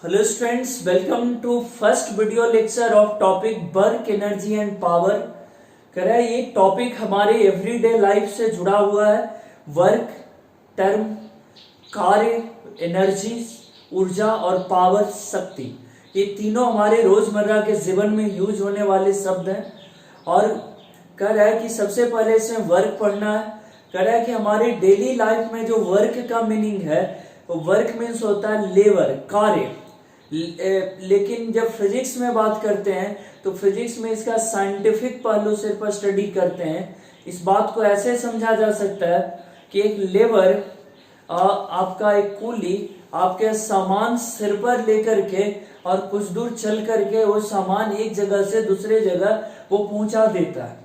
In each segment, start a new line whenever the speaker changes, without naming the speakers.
Hello students, welcome to first video lecture of topic work energy and power. ये topic हमारे everyday life से जुड़ा हुआ है। वर्क टर्म, कार्य, एनर्जी ऊर्जा और पावर शक्ति, ये तीनों हमारे रोजमर्रा के जीवन में यूज होने वाले शब्द हैं। और कह रहा है कि सबसे पहले इसमें वर्क पढ़ना है। कह रहा है कि हमारे डेली लाइफ में जो वर्क का मीनिंग है वो वर्क मीन्स होता है लेबर, कार्य। लेकिन जब फिजिक्स में बात करते हैं तो फिजिक्स में इसका साइंटिफिक पहलू से पर स्टडी करते हैं। इस बात को ऐसे समझा जा सकता है कि एक लेबर, आपका एक कूली आपके सामान सिर पर लेकर के और कुछ दूर चल करके वो सामान एक जगह से दूसरे जगह वो पहुंचा देता है।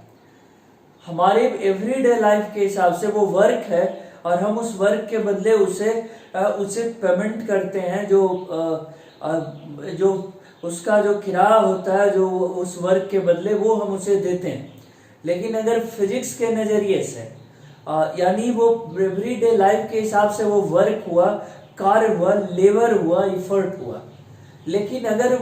हमारे एवरीडे लाइफ के हिसाब से वो वर्क है और हम उस वर्क के बदले उसे पेमेंट करते हैं। जो उसका जो किराया होता है, जो उस वर्क के बदले वो हम उसे देते हैं। लेकिन अगर फिजिक्स के नजरिए से यानी वो एवरीडे लाइफ के हिसाब से वो वर्क हुआ, कार्य हुआ, लेबर हुआ, इफर्ट हुआ। लेकिन अगर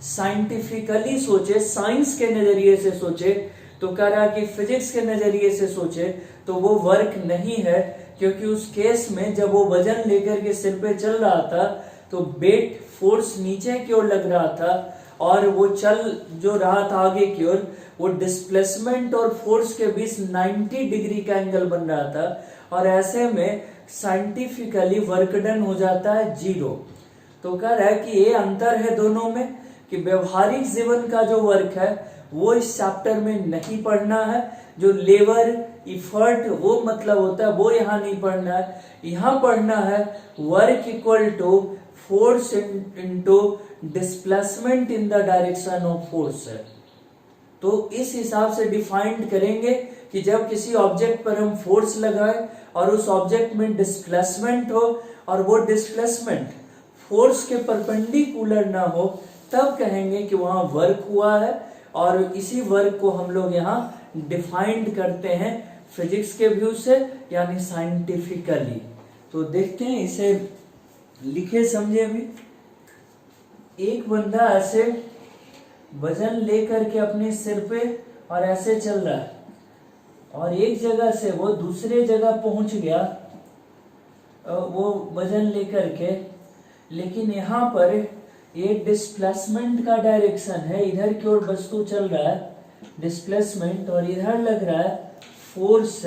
साइंटिफिकली सोचे, साइंस के नजरिए से सोचे तो कह रहा है कि फिजिक्स के नजरिए से सोचे तो वो वर्क नहीं है। क्योंकि उस केस में जब वो वजन लेकर के सिर पे चल रहा था तो वेट फोर्स नीचे की ओर लग रहा था और वो चल जो रहा था आगे की ओर, वो डिस्प्लेसमेंट और फोर्स के बीच 90 डिग्री का एंगल बन रहा था। और ऐसे में साइंटिफिकली वर्क डन हो जाता है 0। तो कह रहा है कि ये अंतर है दोनों में कि व्यवहारिक जीवन का जो वर्क है वो इस चैप्टर में नहीं पढ़ना है। जो लेबर, इफर्ट वो मतलब होता है वो यहाँ नहीं पढ़ना है। यहाँ पढ़ना है work equal to force into displacement in the direction of force है। तो इस हिसाब से डिफाइंड करेंगे कि जब किसी ऑब्जेक्ट पर हम फोर्स लगाएं और उस ऑब्जेक्ट में डिस्प्लेसमेंट हो और वो डिस्प्लेसमेंट फोर्स के परपेंडिकुलर ना हो, तब कहेंगे कि वहां वर्क हुआ है। और इसी वर्क को हम लोग यहाँ डिफाइंड करते हैं फिजिक्स के व्यू से, यानी साइंटिफिकली। तो देखते हैं इसे लिखे समझे भी। एक बंदा ऐसे वजन लेकर के अपने सिर पे और ऐसे चल रहा है और एक जगह से वो दूसरे जगह पहुंच गया वो वजन लेकर के। लेकिन यहाँ पर ये डिस्प्लेसमेंट का डायरेक्शन है, इधर की ओर वस्तु चल रहा है डिस्प्लेसमेंट, और इधर लग रहा है फोर्स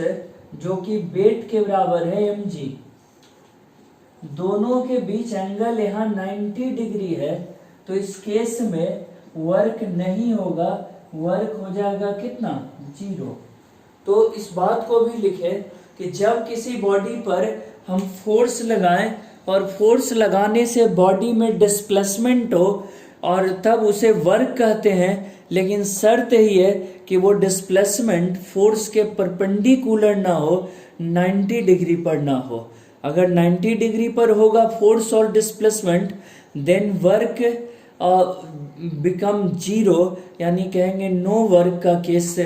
जो कि वेट के बराबर है mg। दोनों के बीच एंगल यहाँ 90 डिग्री है। तो इस केस में वर्क नहीं होगा, वर्क हो जाएगा कितना, 0। तो इस बात को भी लिखे कि जब किसी बॉडी पर हम फोर्स लगाएं और फोर्स लगाने से बॉडी में डिस्प्लेसमेंट हो और तब उसे वर्क कहते हैं। लेकिन शर्त ही है कि वो डिस्प्लेसमेंट फोर्स के परपेंडिकुलर ना हो, 90 डिग्री पर ना हो। अगर 90 डिग्री पर होगा फोर्स और डिस्प्लेसमेंट, देन वर्क बिकम 0, यानी कहेंगे नो वर्क का केस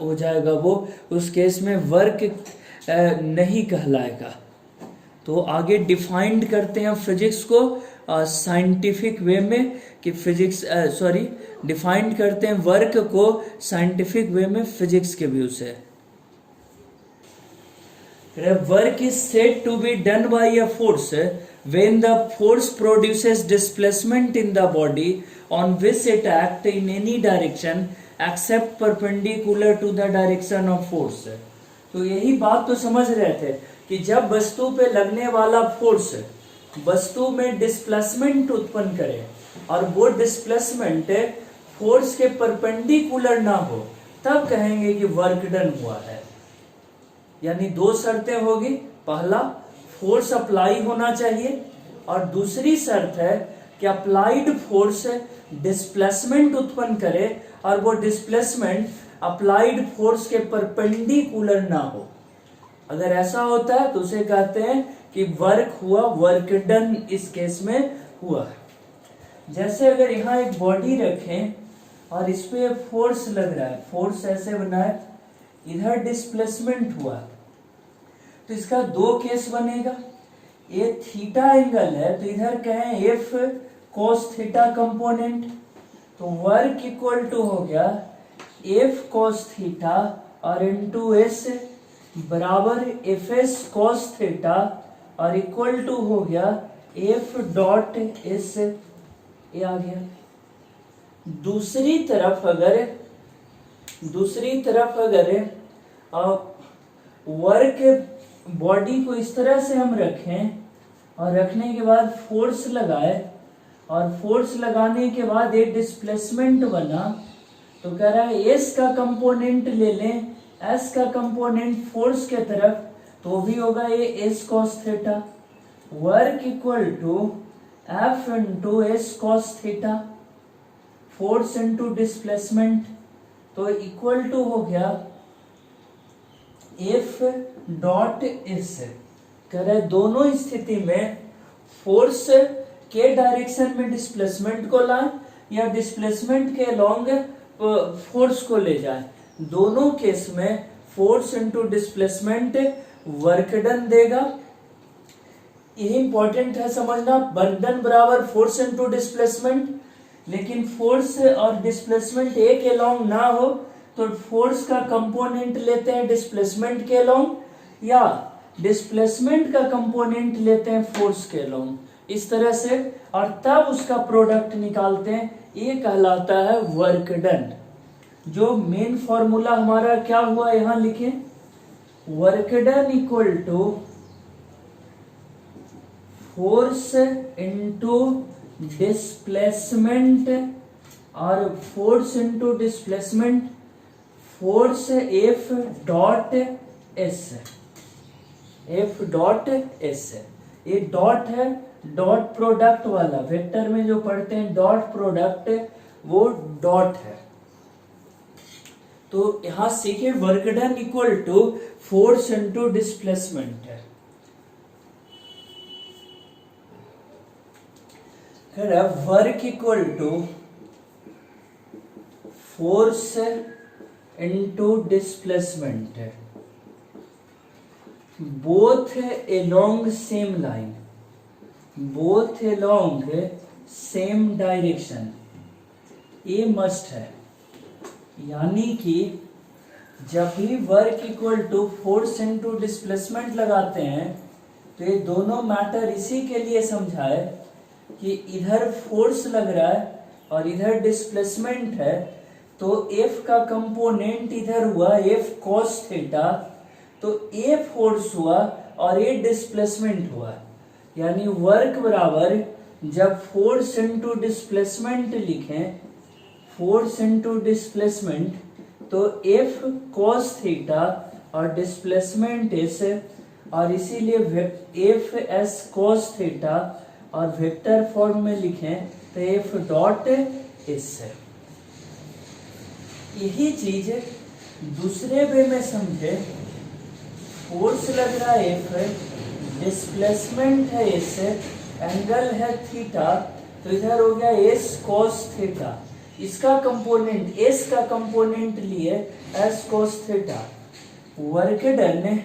हो जाएगा वो। उस केस में वर्क नहीं कहलाएगा। तो आगे डिफाइंड करते हैं फिजिक्स को साइंटिफिक वे में कि डिफाइंड करते हैं वर्क को साइंटिफिक वे में फिजिक्स के व्यू से। Work is said to be done by a force when the force produces displacement in the body on which it acts in any direction except perpendicular to the direction of force। तो यही बात तो समझ रहे थे कि जब वस्तु पे लगने वाला फोर्स वस्तु में डिस्प्लेसमेंट उत्पन्न करे और वो डिस्प्लेसमेंट फोर्स के परपेंडिकुलर ना हो, तब कहेंगे कि वर्क डन हुआ है। यानी दो शर्तें होगी, पहला फोर्स अप्लाई होना चाहिए और दूसरी शर्त है कि अप्लाइड फोर्स डिस्प्लेसमेंट उत्पन्न करे और वो डिस्प्लेसमेंट अप्लाइड फोर्स के परपेंडिकुलर ना हो। अगर ऐसा होता है तो उसे कहते हैं कि वर्क हुआ, वर्क डन इस केस में हुआ। जैसे अगर यहाँ एक बॉडी रखें और इस पे फोर्स लग रहा है, फोर्स ऐसे बना है, इधर डिस्प्लेसमेंट हुआ, तो इसका दो केस बनेगा। ये थीटा एंगल है तो इधर कहें एफ कॉस थीटा कंपोनेंट, तो वर्क इक्वल टू हो गया एफ कॉस थीटा और इनटू एस बराबर एफ एस कॉस थीटा और इक्वल टू हो गया एफ डॉट एस, ये आ गया। दूसरी तरफ अगर वर्क बॉडी को इस तरह से हम रखें और रखने के बाद फोर्स लगाए और फोर्स लगाने के बाद एक डिस्प्लेसमेंट बना, तो कह रहा है एस का कंपोनेंट ले लें, एस का कंपोनेंट फोर्स के तरफ, तो भी होगा ये S cos theta. Work equal to F into S cos theta, force into displacement, तो इक्वल टू हो गया एफ डॉट एस। कह रहे दोनों स्थिति में फोर्स के डायरेक्शन में डिस्प्लेसमेंट को लाए या डिस्प्लेसमेंट के लॉन्ग फोर्स को ले जाए, दोनों केस में force into displacement work done देगा। यही इंपॉर्टेंट है समझना, वर्क डन बराबर फोर्स इंटू डिस्प्लेसमेंट। लेकिन फोर्स और डिस्प्लेसमेंट एक अलोंग ना हो तो फोर्स का कंपोनेंट लेते हैं डिस्प्लेसमेंट के अलोंग, या डिस्प्लेसमेंट का कंपोनेंट लेते हैं फोर्स के अलोंग, इस तरह से, और तब उसका प्रोडक्ट निकालते हैं। ये कहलाता है वर्क डन। जो मेन फॉर्मूला हमारा क्या हुआ यहां लिखे, work done equal to force into displacement, और force into displacement force F dot S, F dot S. ये डॉट है, डॉट प्रोडक्ट वाला, वेक्टर में जो पढ़ते हैं डॉट प्रोडक्ट, वो डॉट है। तो यहां सीखे work done equal to force into displacement है। Work equal to force into displacement, both along same line, both along same direction, ये मस्ट है। यानी कि जब भी work equal to force into displacement लगाते हैं तो ये दोनों मैटर इसी के लिए समझाए कि इधर फोर्स लग रहा है और इधर डिस्प्लेसमेंट है, तो एफ का कंपोनेंट इधर हुआ एफ कॉस थीटा, तो ए फोर्स हुआ और ए डिस्प्लेसमेंट हुआ। यानी वर्क बराबर जब फोर्स इनटू डिस्प्लेसमेंट लिखें, फोर्स इनटू डिस्प्लेसमेंट, तो एफ कॉस थीटा और डिस्प्लेसमेंट एस, और इसीलिए एफ एस कॉस थीटा, और वेक्टर फॉर्म में लिखें तो एफ डॉट एस है। यही चीज दूसरे वे में समझे, फोर्स लग रहा है एफ, डिस्प्लेसमेंट है एस, एंगल है थीटा, तो इधर हो गया एस कॉस थीटा, इसका कंपोनेंट एस का कंपोनेंट लिए S cos theta. Work done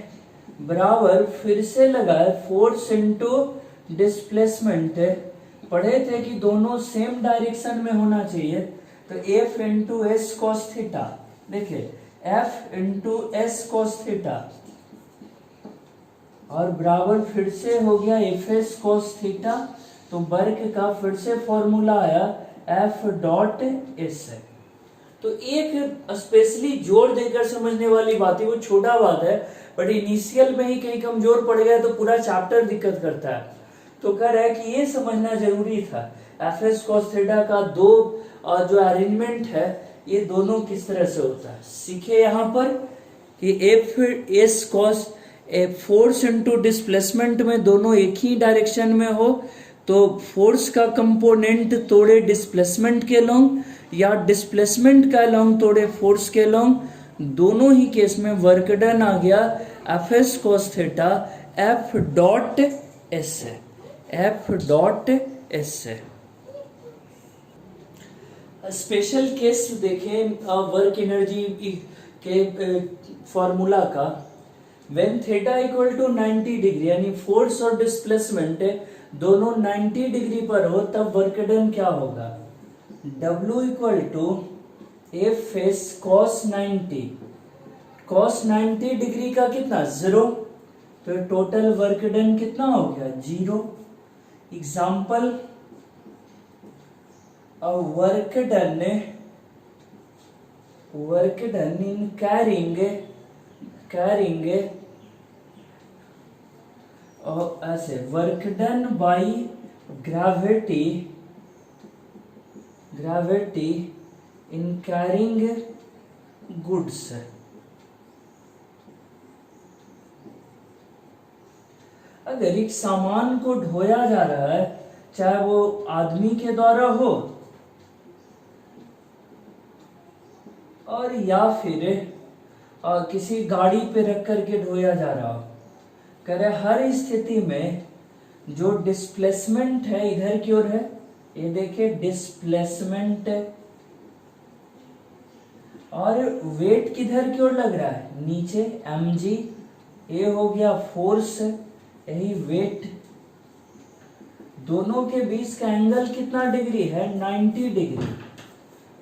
बराबर फिर से लगाए फोर्स इनटू डिस्प्लेसमेंट, पढ़े थे कि दोनों सेम डायरेक्शन में होना चाहिए, तो F into S cos theta, देखिए F into S cos theta, और बराबर फिर से हो गया एफ एस कॉस थीटा, तो वर्क का फिर से फॉर्मूला आया एफ डॉट एस। तो एक स्पेशली जोर देकर समझने वाली बात है, वो छोटा बात है, बट इनिशियल में ही कहीं कमजोर पड़ गया तो पूरा चैप्टर दिक्कत करता है। तो कह रहा है कि ये समझना जरूरी था एफ एस कॉस थीटा का दो जो अरेंजमेंट है, ये दोनों किस तरह से होता है। सीखे यहाँ पर कि F S cos force into displacement में दोनों एक ही डायरेक्शन में हो, तो फोर्स का कंपोनेंट तोड़े डिस्प्लेसमेंट के लॉन्ग, या डिस्प्लेसमेंट का लॉन्ग तोड़े फोर्स के लॉन्ग, दोनों ही केस में वर्क डन आ गया F S cos theta F dot S है, एफ डॉट एस है। स्पेशल केस देखें वर्क एनर्जी के फॉर्मूला का, when theta equal to 90 degree, यानी फोर्स और डिस्प्लेसमेंट दोनों 90 डिग्री पर हो, तब वर्क डन क्या होगा? W equal to F S cos 90, cos 90 degree का कितना? 0, तो टोटल वर्क डन कितना हो गया? 0। Example, work done in carrying ऐसे work done by gravity in carrying goods. अगर एक सामान को ढोया जा रहा है, चाहे वो आदमी के द्वारा हो और या फिर किसी गाड़ी पे रख करके ढोया जा रहा हो, कह रहे हर स्थिति में जो डिस्प्लेसमेंट है इधर की ओर है, ये देखिए डिस्प्लेसमेंट, और वेट किधर की ओर लग रहा है? नीचे, mg, ये हो गया फोर्स, यही वेट, दोनों के बीच का एंगल कितना डिग्री है? 90 डिग्री।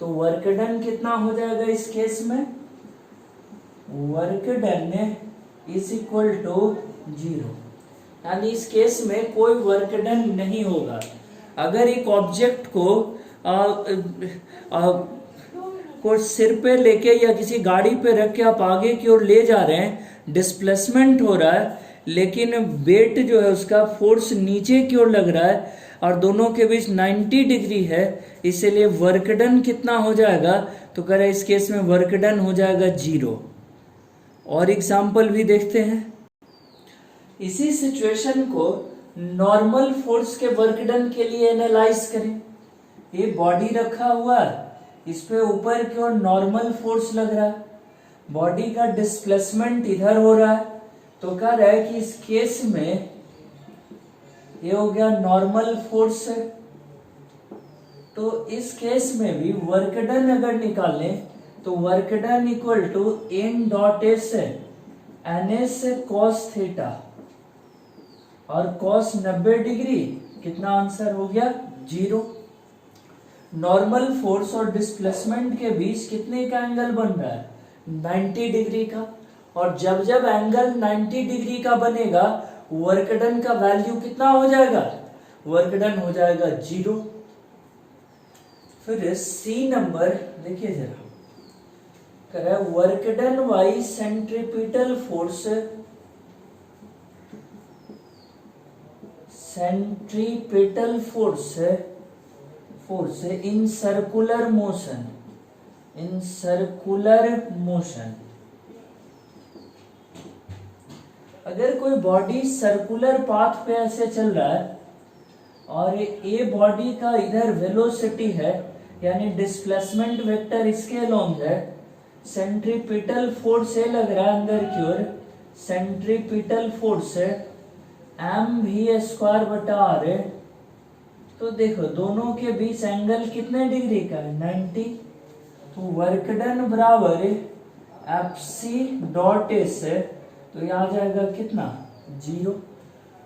तो वर्क डन कितना हो जाएगा इस केस में? Work done is equal to 0, यानी इस केस में कोई वर्क डन नहीं होगा। अगर एक ऑब्जेक्ट को सिर पे लेके या किसी गाड़ी पे रख के आप आगे की ओर ले जा रहे हैं, डिस्प्लेसमेंट हो रहा है, लेकिन वेट जो है उसका फोर्स नीचे की ओर लग रहा है और दोनों के बीच 90 डिग्री है, इसीलिए वर्क डन कितना हो जाएगा? तो कह रहे इस केस में वर्क डन हो जाएगा 0। और एग्जाम्पल भी देखते हैं। इसी सिचुएशन को नॉर्मल फोर्स के वर्क डन के लिए एनालाइज करें। ये बॉडी रखा हुआ है, इस पे ऊपर की ओर नॉर्मल फोर्स लग रहा है, बॉडी का डिस्प्लेसमेंट इधर हो रहा है, तो कह रहा है कि इस केस में ये हो गया नॉर्मल फोर्स है। तो इस केस में भी वर्क डन अगर निकालें तो work done equal to N dot S N S cos theta, और कॉस 90 डिग्री कितना आंसर हो गया? 0। नॉर्मल फोर्स और डिस्प्लेसमेंट के बीच कितने का एंगल बन रहा है? 90 डिग्री का, और जब जब एंगल 90 डिग्री का बनेगा वर्क डन का वैल्यू कितना हो जाएगा? वर्क डन हो जाएगा 0। फिर सी नंबर देखिए जरा, कह रहा है work done by centripetal force in circular motion. अगर कोई बॉडी सर्कुलर पाथ पे ऐसे चल रहा है और ए बॉडी का इधर वेलोसिटी है, यानी डिस्प्लेसमेंट वेक्टर इसके अलोंग है, सेंट्रीपिटल फोर्स लग रहा है अंदर की ओर, सेंट्रीपिटल फोर्स है mv²/r, तो देखो दोनों के बीच एंगल कितने डिग्री का है? 90। तो वर्क डन बराबर fc.s, तो ये आ जाएगा कितना? 0।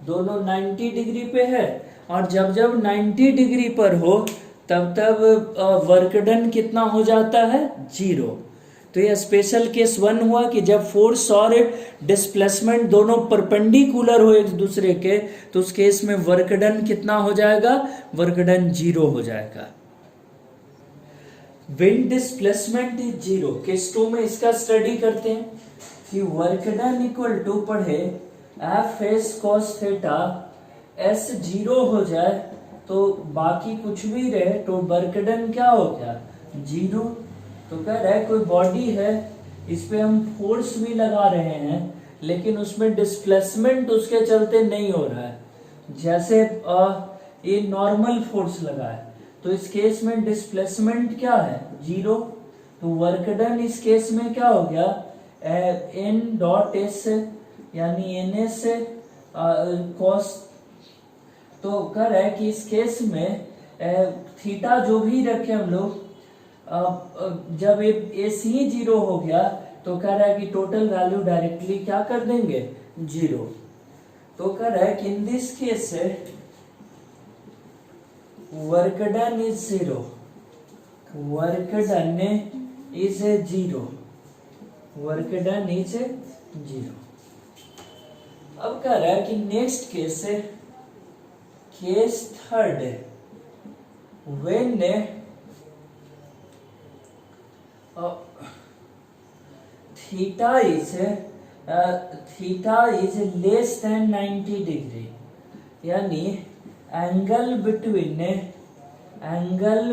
दोनों 90 डिग्री पे है, और जब जब 90 डिग्री पर हो तब तब वर्क डन कितना हो जाता है? 0। तो यह स्पेशल केस 1 हुआ कि जब फोर्स और डिस्प्लेसमेंट दोनों परपेंडिकुलर हो एक दूसरे के, तो उस केस में वर्क डन कितना हो जाएगा? वर्क डन 0 हो जाएगा। व्हेन डिस्प्लेसमेंट इज 0, केस 2 में इसका स्टडी करते हैं कि वर्क डन इक्वल टू पढ़े F S cos theta, S 0 हो जाए तो बाकी कुछ भी रहे तो वर्क डन क्या हो गया? 0। तो कह रहा है कोई बॉडी है, इस पे हम फोर्स भी लगा रहे हैं लेकिन उसमें डिस्प्लेसमेंट उसके चलते नहीं हो रहा है, जैसे ये नॉर्मल फोर्स लगा है, तो इस केस में डिस्प्लेसमेंट क्या है? 0। तो वर्क डन इस केस में क्या हो गया? एन डॉट एस, यानी एन एस कॉस। तो कह रहा है कि इस केस में थीटा जो भी रखे हम लोग, जब एस ही 0 हो गया तो कह रहा है कि टोटल वैल्यू डायरेक्टली क्या कर देंगे, 0। तो कह रहा है कि in this case work done is 0, work done is 0, work done is 0। अब कह रहा है कि नेक्स्ट केस है, case third, when theta is less than 90 degree, यानी angle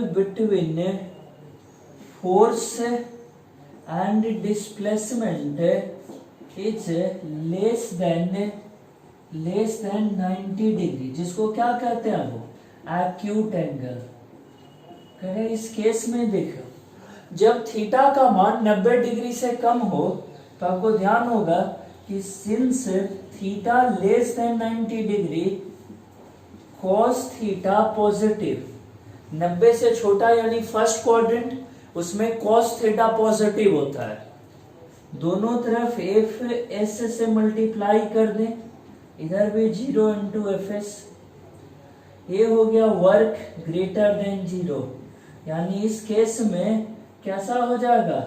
between force and displacement is less than 90 degree, जिसको क्या कहते हैं वो, एक्यूट एंगल। कह इस केस में देखो, जब थीटा का मान 90 डिग्री से कम हो तो आपको ध्यान होगा कि since theta less than 90 degree cos theta positive, 90 से छोटा यानी फर्स्ट क्वाड्रेंट, उसमें cos थीटा पॉजिटिव होता है। दोनों तरफ एफ एस से मल्टीप्लाई कर दें, इधर भी 0 इंटू एफ एस, ये हो गया वर्क ग्रेटर देन 0, यानी इस केस में कैसा हो जाएगा,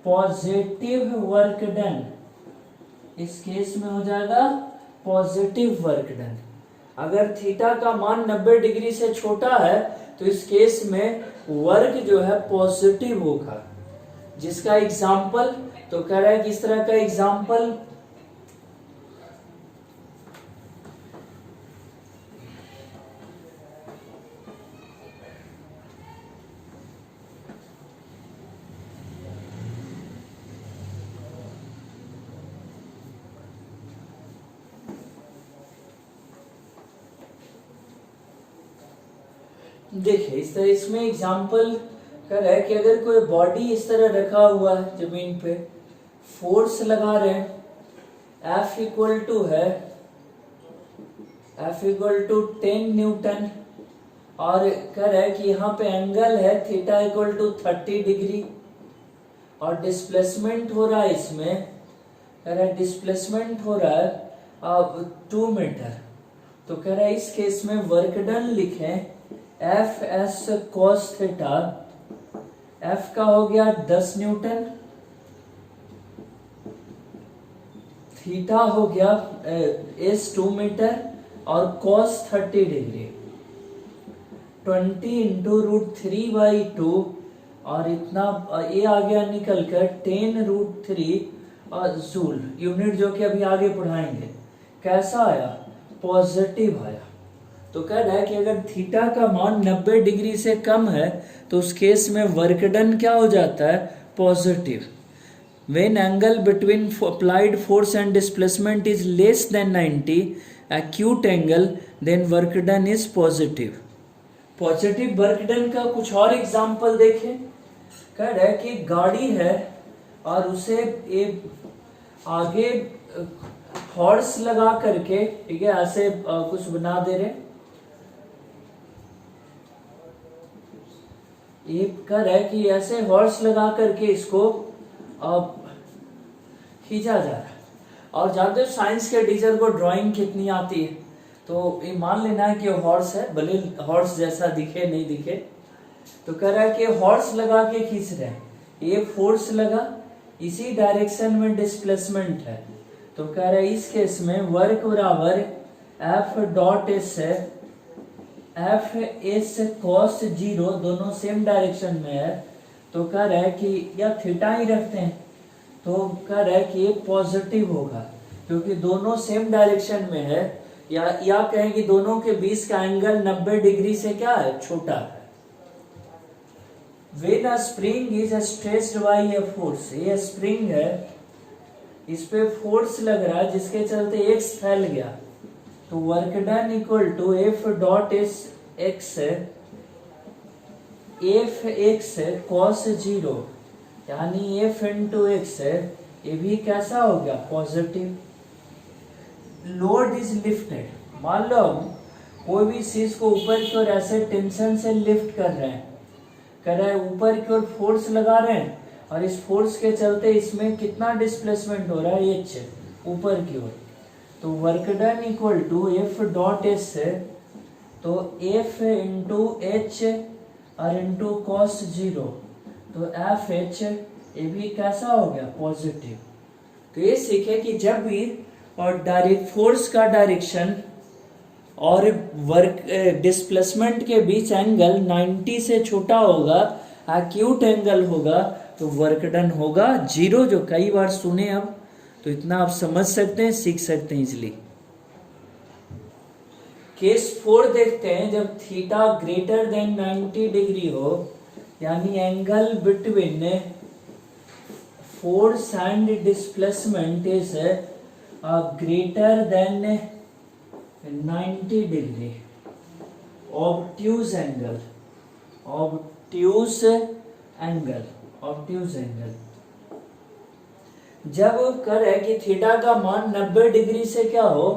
पॉजिटिव वर्क डन, इस केस में हो जाएगा पॉजिटिव वर्क डन। अगर थीटा का मान 90 डिग्री से छोटा है तो इस केस में वर्क जो है पॉजिटिव होगा, जिसका एग्जाम्पल तो कह रहा है किस तरह का एग्जाम्पल, देखिए इस तरह इसमें एग्जाम्पल कर रहा है कि अगर कोई बॉडी इस तरह रखा हुआ है जमीन पे, फोर्स लगा रहे हैं, F इक्वल टू है F इक्वल टू 10 न्यूटन, और कह रहा है कि यहाँ पे एंगल है थीटा इक्वल टू 30 डिग्री, और डिस्प्लेसमेंट हो रहा है इसमें, कह रहा है डिस्प्लेसमेंट हो रहा है अब 2 मीटर। तो कह रहा है इस केस में वर्क डन लिखें F S cos theta, F का हो गया 10 न्यूटन, थीटा हो गया एस 2 मीटर, और कॉस 30 डिग्री, 20 इंटू √3/2, और इतना ये आ गया निकल कर 10√3 जूल, यूनिट जो कि अभी आगे पढ़ाएंगे। कैसा आया, पॉजिटिव आया। तो कह रहा है कि अगर थीटा का मान 90 डिग्री से कम है तो उस केस में वर्क डन क्या हो जाता है, positive. When angle between applied force and displacement is less than 90 acute angle, then work done is positive. Positive work done का कुछ और एग्जांपल देखें। कह रहा है कि गाड़ी है और उसे आगे हॉर्स लगा करके, ठीक है, ऐसे कुछ बना दे रहे, ये कह रहा है कि ऐसे हॉर्स लगा करके इसको खींचा जा रहा है। और जानते हो साइंस के टीचर को ड्राइंग कितनी आती है, तो ये मान लेना है कि हॉर्स है, भले हॉर्स जैसा दिखे नहीं दिखे। तो कह रहा है कि हॉर्स लगा के खींच रहे हैं, ये फोर्स लगा, इसी डायरेक्शन में डिस्प्लेसमेंट है। तो कह रहा है इस केस में वर्क बराबर एफ डॉट एस है, एफ एस कॉस 0, दोनों सेम डायरेक्शन में है। तो कह रहा है कि या थीटा ही रखते हैं, तो कह रहा है कि ये पॉजिटिव होगा क्योंकि दोनों सेम डायरेक्शन में है, या कहें कि दोनों के बीच का एंगल 90 डिग्री से क्या है, छोटा है। When a spring is stretched by a force, ये स्प्रिंग है, इस पे फोर्स लग रहा है जिसके चलते एक्स फैल गया, तो work done equal to F dot S X, F X cos 0, यानी एफ इंटू एक्स, ये भी कैसा हो गया, पॉजिटिव। लोड इज लिफ्टेड, मान लो हम कोई भी चीज को ऊपर की ओर ऐसे टेंशन से लिफ्ट कर रहे हैं, कर रहा है ऊपर की ओर फोर्स लगा रहे हैं, और इस फोर्स के चलते इसमें कितना डिस्प्लेसमेंट हो रहा है, h ऊपर की ओर। तो work done equal to F dot S है, तो एफ इंटू एच और इंटू कॉस 0, तो एफ एच ये भी कैसा हो गया, पॉजिटिव। तो ये सीखे कि जब भी और डायरेक्ट फोर्स का डायरेक्शन और वर्क डिस्प्लेसमेंट के बीच एंगल 90 से छोटा होगा, एक्यूट एंगल होगा, तो वर्क डन होगा 0, जो कई बार सुने अब, तो इतना आप समझ सकते हैं, सीख सकते हैं इजिली। केस 4 देखते हैं, जब थीटा ग्रेटर देन 90 डिग्री हो, यानी angle between force and displacement is greater than 90 degree, obtuse angle, obtuse angle, obtuse angle. जब करे कि थीटा का मान 90 डिग्री से क्या हो,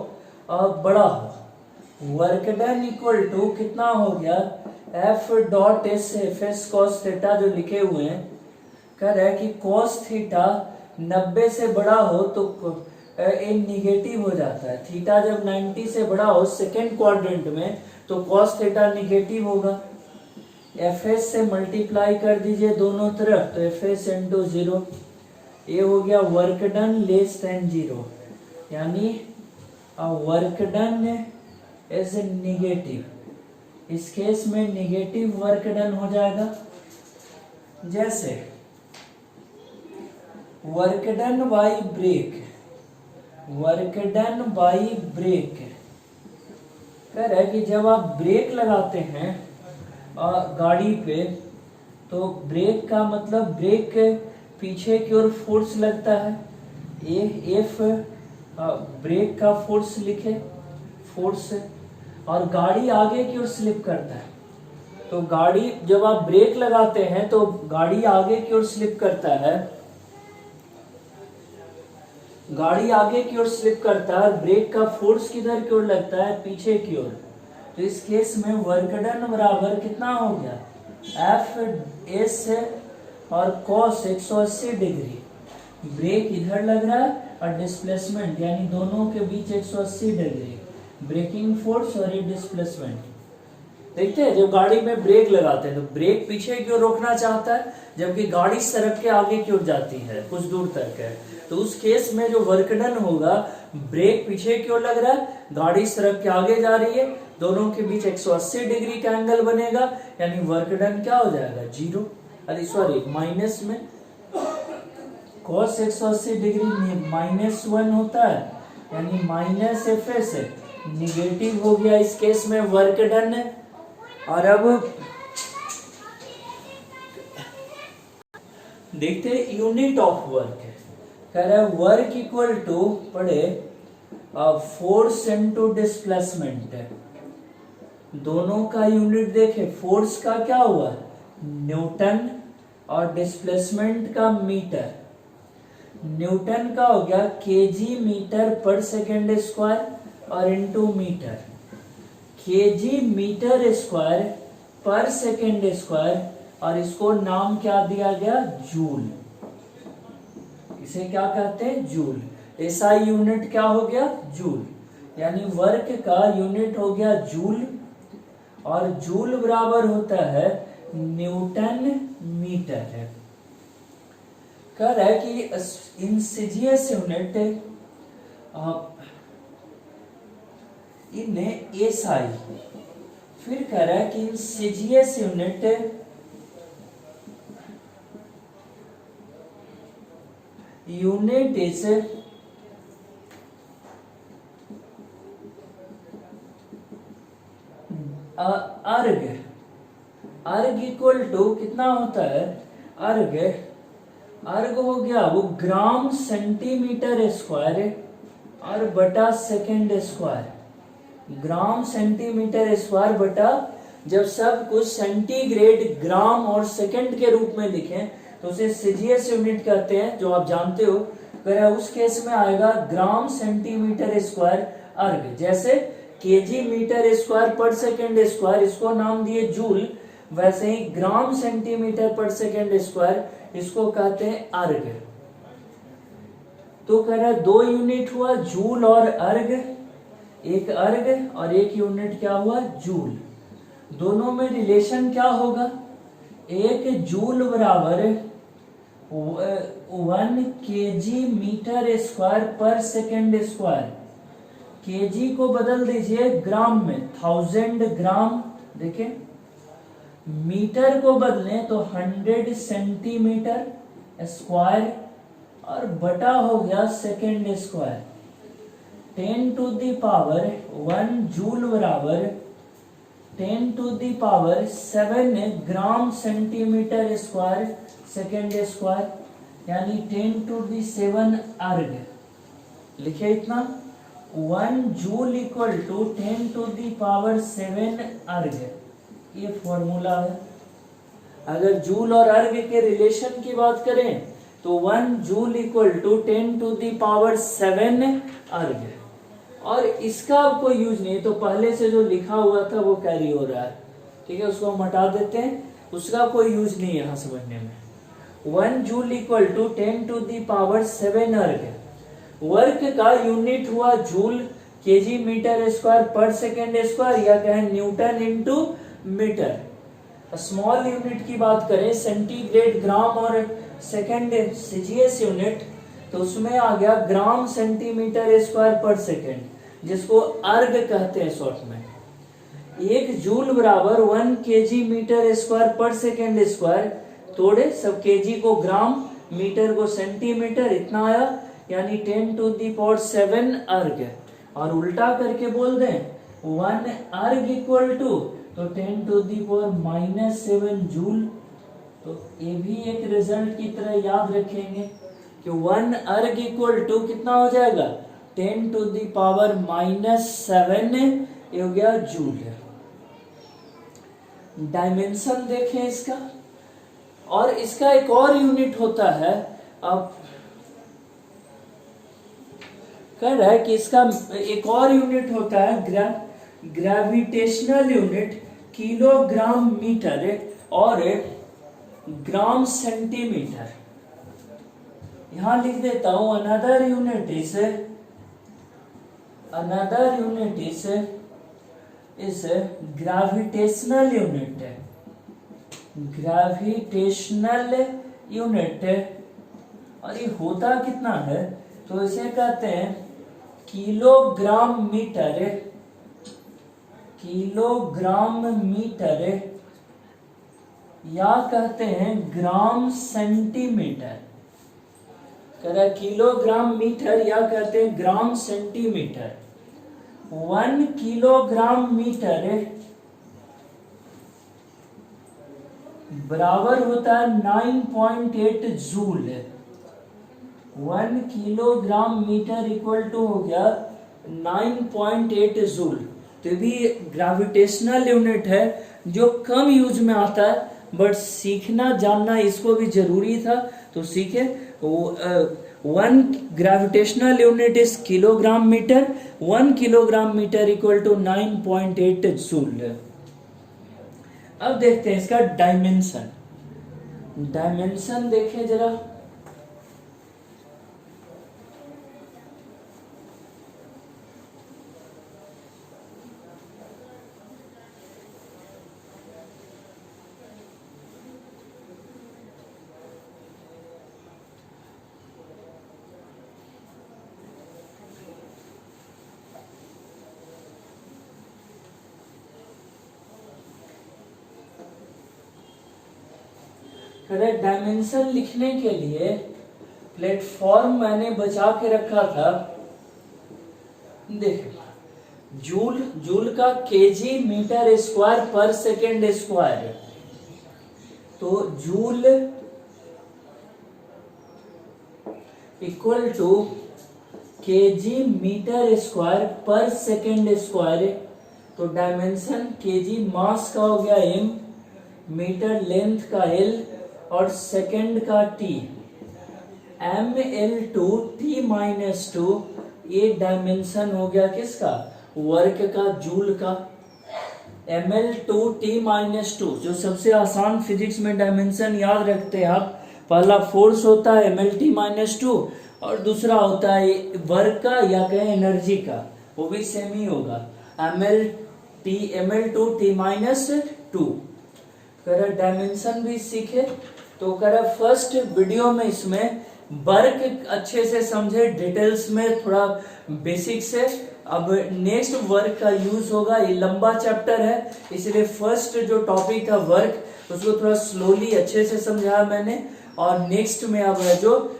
बड़ा हो, वर्क डन इक्वल टू कितना हो गया, F dot S, F S cos theta जो लिखे हुए हैं, कह रहा है कि कॉस थीटा 90 से बड़ा हो तो ये निगेटिव हो जाता है। थीटा जब 90 से बड़ा हो सेकेंड क्वाड्रेंट में, तो कॉस थीटा निगेटिव होगा। एफ एस से मल्टीप्लाई कर दीजिए दोनों तरफ, तो एफ एस इंटू 0, ये हो गया वर्क डन लेस देन 0, यानी वर्क डन इज निगेटिव। इस केस में निगेटिव वर्क डन हो जाएगा। जैसे work done by brake, work done by brake कह रहा है कि जब आप ब्रेक लगाते हैं गाड़ी पे, तो ब्रेक का मतलब ब्रेक के पीछे की ओर फोर्स लगता है, एफ ब्रेक का फोर्स लिखे, फोर्स, और गाड़ी आगे की ओर स्लिप करता है। तो गाड़ी जब आप ब्रेक लगाते हैं तो गाड़ी आगे की ओर स्लिप करता है, गाड़ी आगे की ओर स्लिप करता है, और ब्रेक का फोर्स किधर की ओर लगता है, पीछे की ओर। तो इस केस में वर्क डन बराबर कितना हो गया, एफ एस और कॉस 180 डिग्री, ब्रेक इधर लग रहा है और डिस्प्लेसमेंट यानी दोनों के बीच 180 डिग्री, ब्रेकिंग फोर्स और ये डिस्प्लेसमेंट। देखते हैं जब गाड़ी में ब्रेक लगाते हैं तो ब्रेक पीछे की ओर रोकना चाहता है, जबकि गाड़ी सड़क के आगे की ओर जाती है, कुछ दूर तक है। तो उस केस में जो वर्क डन होगा, ब्रेक पीछे की ओर लग रहा है, गाड़ी सड़क के आगे जा रही है, दोनों के बीच 180 डिग्री का एंगल बनेगा, यानी वर्क डन क्या हो जाएगा, 0, अरे सॉरी माइनस में, cos 180 डिग्री -1 होता है, यानी माइनस एफ एस निगेटिव हो गया इस केस में वर्क डन है। और अब देखते हैं यूनिट ऑफ वर्क है, कह रहा है वर्क इक्वल टू पढ़े फोर्स इनटू डिस्प्लेसमेंट है। दोनों का यूनिट देखे, फोर्स का क्या हुआ न्यूटन और डिस्प्लेसमेंट का मीटर। न्यूटन का हो गया केजी मीटर पर सेकेंड स्क्वायर और into meter, KG meter square पर सेकेंड स्क्वायर, और इसको नाम क्या दिया गया, जूल। इसे क्या कहते हैं, जूल। ऐसा यूनिट क्या हो गया, जूल, यानी वर्क का यूनिट हो गया जूल, और जूल बराबर होता है न्यूटन मीटर है। कह रहा है कि इंसिजियस यूनिट इन एसआई, फिर कह रहा है कि इंसिजियस यूनिट इज अर्ग। अर्ग इक्वल टू कितना होता है, अर्ग, अर्ग हो गया वो ग्राम सेंटीमीटर स्क्वायर और बटा सेकेंड स्क्वायर, ग्राम सेंटीमीटर स्क्वायर बटा, जब सब कुछ सेंटीग्रेड ग्राम और सेकंड के रूप में लिखें तो उसे सीजीएस यूनिट कहते हैं, जो आप जानते हो। अगर उस केस में आएगा ग्राम सेंटीमीटर स्क्वायर अर्ग, जैसे केजी मीटर स्क्वायर पर सेकेंड स्क्वायर, इसको नाम दिए जूल, वैसे ही ग्राम सेंटीमीटर पर सेकेंड स्क्वायर, इसको कहते हैं अर्ग। तो कह रहा है 2 यूनिट हुआ जूल और अर्ग, एक अर्ग और एक यूनिट क्या हुआ जूल। दोनों में रिलेशन क्या होगा, एक जूल बराबर 1 kg मीटर स्क्वायर पर सेकेंड स्क्वायर। केजी को बदल दीजिए ग्राम में, 1000 ग्राम, देखें मीटर को बदलें तो 100 सेंटीमीटर स्क्वायर और बटा हो गया second square. 10 to the power 1 joule बराबर 10 to the power 7 gram centimeter square second square, यानी 10 टू द 7 अर्ग। लिखे इतना, 1 joule equal to 10 to the power 7 erg, ये फॉर्मूला है। अगर जूल और अर्ग के रिलेशन की बात करें तो 1 joule equal to 10 to the power 7 erg. और इसका अब कोई यूज नहीं है, तो पहले से जो लिखा हुआ था वो कैरी हो रहा है, ठीक है, उसको हम हटा देते हैं, उसका कोई यूज नहीं है यहाँ समझने में। 1 joule equal to 10 to the power 7 erg. Work का यूनिट हुआ जूल, केजी मीटर स्क्वायर पर सेकेंड स्क्वायर, या कहें newton into meter. Small unit की बात करें सेंटीग्रेड, ग्राम और सेकेंड सीजीएस यूनिट, तो उसमें आ गया ग्राम सेंटीमीटर स्क्वायर पर सेकेंड, जिसको अर्ग कहते हैं शॉर्ट में। 1 जूल बराबर 1 केजी मीटर स्क्वायर पर सेकेंड स्क्वायर, तोड़े सब केजी को ग्राम, मीटर को सेंटीमीटर, इतना आया, यानी 10 टू दी पावर 7 अर्ग। और उल्टा करके बोल दें 1 अर्ग इक्वल टू, तो 10 टू दी पावर -7 जूल। तो ये भी एक रिजल्ट की तरह याद रखेंगे कि 1 अर्ग इक्वल टू कितना हो जाएगा, 10 टू दी पावर -7, ये हो गया जूल। डायमेंशन देखें इसका, और इसका एक और यूनिट होता है, अब कह रहा है कि इसका एक और यूनिट होता है ग्रेविटेशनल यूनिट, किलोग्राम मीटर और ग्राम सेंटीमीटर। यहां लिख देता हूं another unit is gravitational unit. Gravitational unit, और ये होता कितना है, तो इसे कहते हैं किलोग्राम मीटर, या कहते हैं ग्राम सेंटीमीटर। कह रहा किलोग्राम मीटर या कहते हैं ग्राम सेंटीमीटर। 1 किलोग्राम मीटर बराबर होता है 9.8 joule. 1 kilogram meter equal to हो गया 9.8 जूल। तो भी ग्रेविटेशनल यूनिट है जो कम यूज में आता है, बट सीखना जानना इसको भी जरूरी था, तो सीखे। 1 gravitational unit is kilogram meter, 1 kilogram meter equal to 9.8 joule. अब देखते हैं इसका डायमेंशन। डायमेंशन देखें जरा, करेक्ट डायमेंशन लिखने के लिए प्लेटफॉर्म मैंने बचा के रखा था। देखिए जूल का केजी मीटर स्क्वायर पर सेकेंड स्क्वायर, तो joule equal to KG meter square पर सेकेंड स्क्वायर। तो डायमेंशन केजी मास का हो गया m, मीटर लेंथ का l और सेकेंड का t। ml2 t-2, ये डायमेंशन हो गया किसका, वर्क का, जूल का। ml/t-2 जो सबसे आसान फिजिक्स में डायमेंशन याद रखते हैं आप। पहला फोर्स होता है ml/t-2 और दूसरा होता है वर्क का या कहें एनर्जी का, वो भी सेम ही होगा ml/t-2। कर डायमेंशन भी सीखे तो कर फर्स्ट वीडियो में इसमें वर्क अच्छे से समझे, डिटेल्स में थोड़ा बेसिक से। अब नेक्स्ट वर्क का यूज होगा, ये लंबा चैप्टर है इसलिए फर्स्ट जो टॉपिक था वर्क उसको थोड़ा स्लोली अच्छे से समझाया मैंने, और नेक्स्ट में अब है जो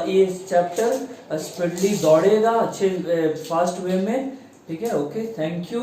ये चैप्टर स्पीडली दौड़ेगा अच्छे फास्ट वे में। ठीक है, ओके, थैंक यू।